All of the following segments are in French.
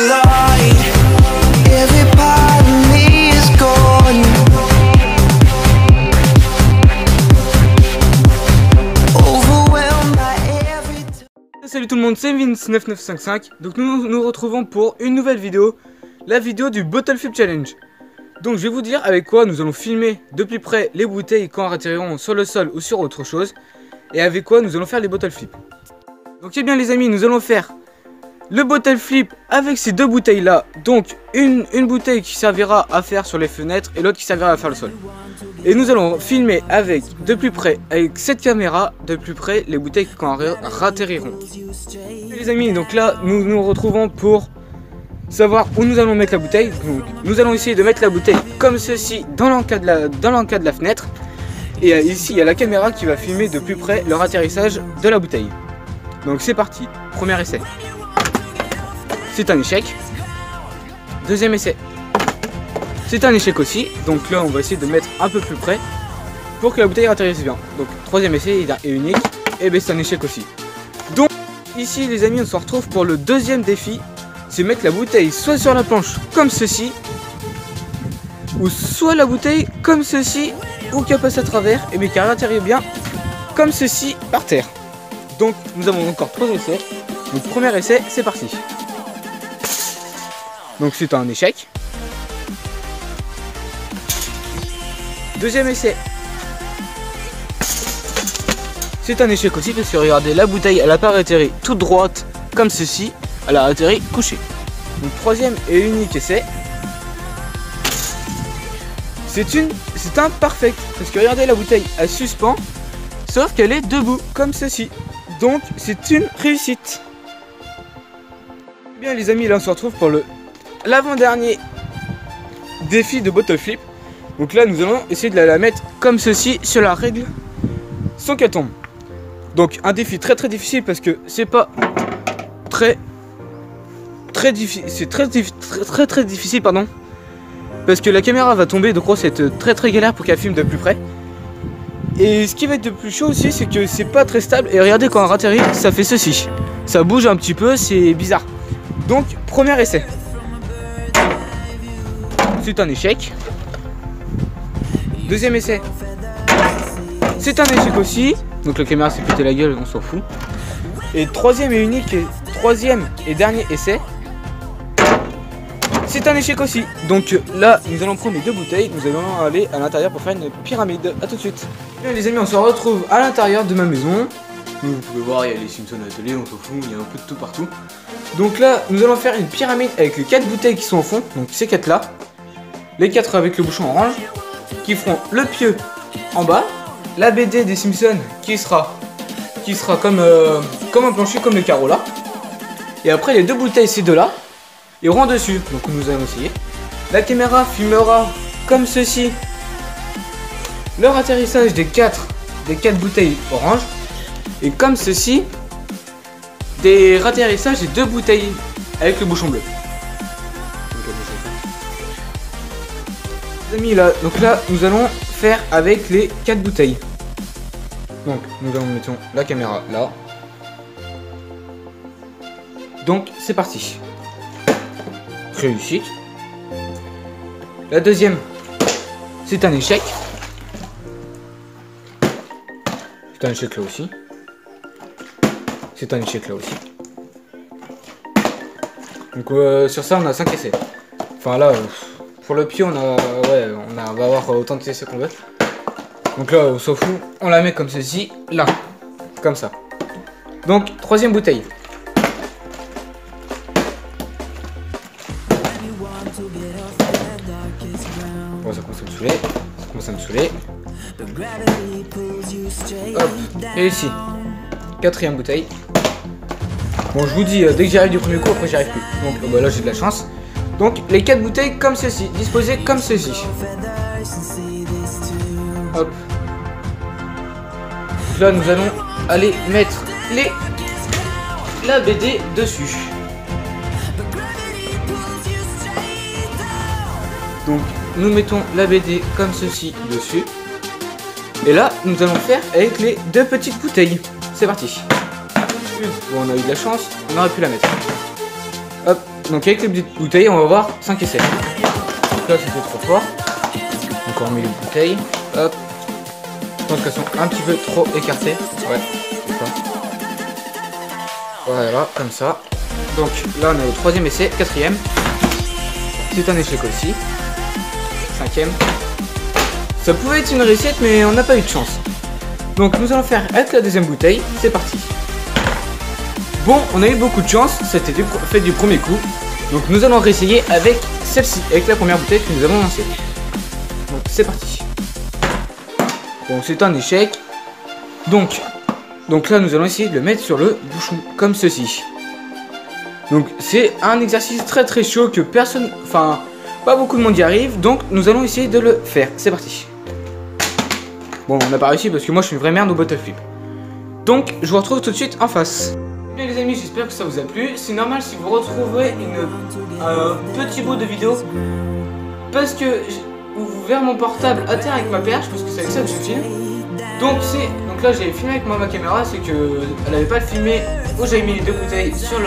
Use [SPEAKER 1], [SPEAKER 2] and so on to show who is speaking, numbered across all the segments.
[SPEAKER 1] light. Every part of me is gone. Overwhelmed by every.
[SPEAKER 2] Salut tout le monde, c'est Vince9955. Donc nous nous retrouvons pour une nouvelle vidéo, la vidéo du Bottle Flip Challenge. Donc je vais vous dire avec quoi nous allons filmer de plus près les bouteilles quand elles atterriront sur le sol ou sur autre chose. Et avec quoi nous allons faire les bottle flip. Donc eh bien les amis, nous allons faire le bottle flip avec ces deux bouteilles là. Donc une bouteille qui servira à faire sur les fenêtres et l'autre qui servira à faire le sol. Et nous allons filmer avec de plus près, avec cette caméra, de plus près les bouteilles quand elles atterriront. Les amis, donc là nous nous retrouvons pour savoir où nous allons mettre la bouteille. Donc, nous allons essayer de mettre la bouteille comme ceci dans l'encas de la fenêtre. Et ici il y a la caméra qui va filmer de plus près leur atterrissage de la bouteille. Donc c'est parti, premier essai. C'est un échec. Deuxième essai. C'est un échec aussi. Donc là on va essayer de mettre un peu plus près pour que la bouteille atterrisse bien. Donc troisième essai est unique. Et bien c'est un échec aussi. Donc ici les amis, on se retrouve pour le deuxième défi. C'est mettre la bouteille soit sur la planche comme ceci, ou soit la bouteille comme ceci, ou qu'elle passe à travers et mais qu'elle atterrit bien comme ceci par terre. Donc nous avons encore 3 essais. Donc premier essai, c'est parti. Donc c'est un échec. Deuxième essai. C'est un échec aussi parce que regardez, la bouteille elle a pas atterri toute droite comme ceci, elle a atterri couchée. Donc troisième et unique essai. C'est un parfait parce que regardez, la bouteille elle suspend sauf qu'elle est debout comme ceci. Donc c'est une réussite. Bien les amis, là on se retrouve pour l'avant-dernier défi de bottle flip. Donc là nous allons essayer de la mettre comme ceci sur la règle sans qu'elle tombe. Donc un défi très difficile parce que c'est pas très difficile, c'est très difficile pardon. Parce que la caméra va tomber, donc c'est très galère pour qu'elle filme de plus près. Et ce qui va être de plus chaud aussi, c'est que c'est pas très stable. Et regardez, quand on atterrit, ça fait ceci. Ça bouge un petit peu, c'est bizarre. Donc, premier essai. C'est un échec. Deuxième essai. C'est un échec aussi. Donc la caméra s'est pété la gueule, on s'en fout. Et troisième et dernier essai. C'est un échec aussi. Donc là, nous allons prendre les deux bouteilles. Nous allons aller à l'intérieur pour faire une pyramide. A tout de suite. Bien, les amis, on se retrouve à l'intérieur de ma maison. Vous pouvez voir, il y a les Simpsons à la télé, on s'en fout, il y a un peu de tout partout. Donc là, nous allons faire une pyramide avec les 4 bouteilles qui sont au fond. Donc ces 4 là. Les 4 avec le bouchon orange. Qui feront le pieu en bas. La BD des Simpsons qui sera comme un plancher, comme le carreau là. Et après les deux bouteilles, ces deux là, iront dessus. Donc nous allons essayer. La caméra filmera comme ceci leur atterrissage des 4 bouteilles orange. Et comme ceci des atterrissages des 2 bouteilles avec le bouchon bleu. Les amis, là, donc là nous allons faire avec les 4 bouteilles. Donc nous mettons la caméra là. Donc c'est parti. Réussite. La deuxième, c'est un échec. C'est un échec là aussi. C'est un échec là aussi. Donc sur ça on a 5 essais. Enfin là, pour le pied on va avoir autant de essais qu'on veut. Donc là on s'en fout, on la met comme ceci, là, comme ça. Donc troisième bouteille. Bon, ça commence à me saouler, Hop, et ici, quatrième bouteille. Bon, je vous dis, dès que j'arrive du premier coup, après j'y arrive plus. Donc bah, là j'ai de la chance. Donc les 4 bouteilles comme ceci, disposées comme ceci. Hop. Là nous allons aller mettre la BD dessus. Donc nous mettons la BD comme ceci dessus. Et là nous allons faire avec les 2 petites bouteilles. C'est parti. Bon, on a eu de la chance, on aurait pu la mettre. Hop, donc avec les petites bouteilles, on va avoir 5 essais. Donc là, c'était trop fort. Donc on remet les bouteilles. Hop. Je pense qu'elles sont un petit peu trop écartées. Ouais, c'est ça. Voilà, comme ça. Donc là, on est au 3e essai, 4e. C'est un échec aussi. 5e. Ça pouvait être une réussite, mais on n'a pas eu de chance. Donc nous allons faire avec la 2e bouteille. C'est parti. Bon, on a eu beaucoup de chance. C'était fait du premier coup. Donc nous allons réessayer avec celle-ci, avec la première bouteille que nous avons lancée. Donc c'est parti. Bon, c'est un échec. Donc là, nous allons essayer de le mettre sur le bouchon, comme ceci. Donc c'est un exercice très chaud que personne, enfin pas beaucoup de monde y arrive. Donc nous allons essayer de le faire. C'est parti. Bon, on n'a pas réussi parce que moi je suis une vraie merde au bottle flip. Donc je vous retrouve tout de suite en face. Bien les amis, j'espère que ça vous a plu. C'est normal si vous retrouverez un petit bout de vidéo parce que vous verrez mon portable à terre avec ma perche parce que c'est avec ça que je filme. Donc là j'ai filmé avec moi ma caméra, c'est que elle avait pas le filmé où j'avais mis les 2 bouteilles sur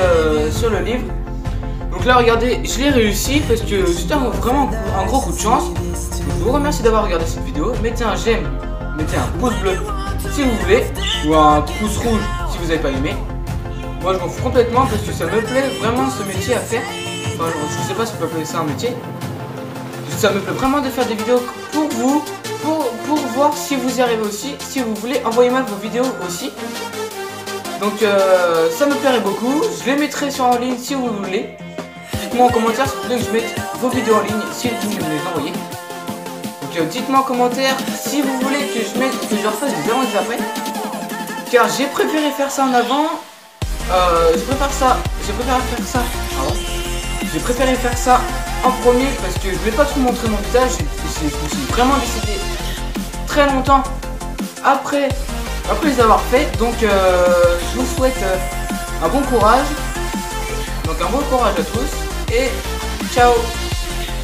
[SPEAKER 2] le livre. Donc là regardez, je l'ai réussi parce que c'était vraiment un gros coup de chance. Je vous remercie d'avoir regardé cette vidéo. Mettez un j'aime, mettez un pouce bleu si vous voulez, ou un pouce rouge si vous n'avez pas aimé. Moi je m'en fous complètement parce que ça me plaît vraiment ce métier à faire. Enfin je sais pas si on peut appeler ça un métier. Ça me plaît vraiment de faire des vidéos pour vous, pour voir si vous y arrivez aussi. Si vous voulez, envoyez-moi vos vidéos aussi. Donc ça me plairait beaucoup. Je les mettrai en ligne si vous voulez. Dites-moi en commentaire si vous voulez que je mette vos vidéos en ligne si vous me les envoyez. Donc dites-moi en commentaire si vous voulez que je refasse des avant et des après. Car j'ai préféré faire ça en avant. J'ai préféré faire ça en premier parce que je voulais pas trop montrer mon visage. J'ai vraiment décidé très longtemps après les avoir fait. Donc je vous souhaite un bon courage. Donc un bon courage à tous et ciao.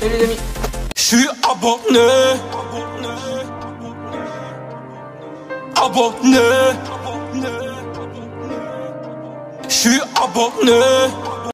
[SPEAKER 2] Salut les amis.
[SPEAKER 3] Je suis abonné. Je suis abonné.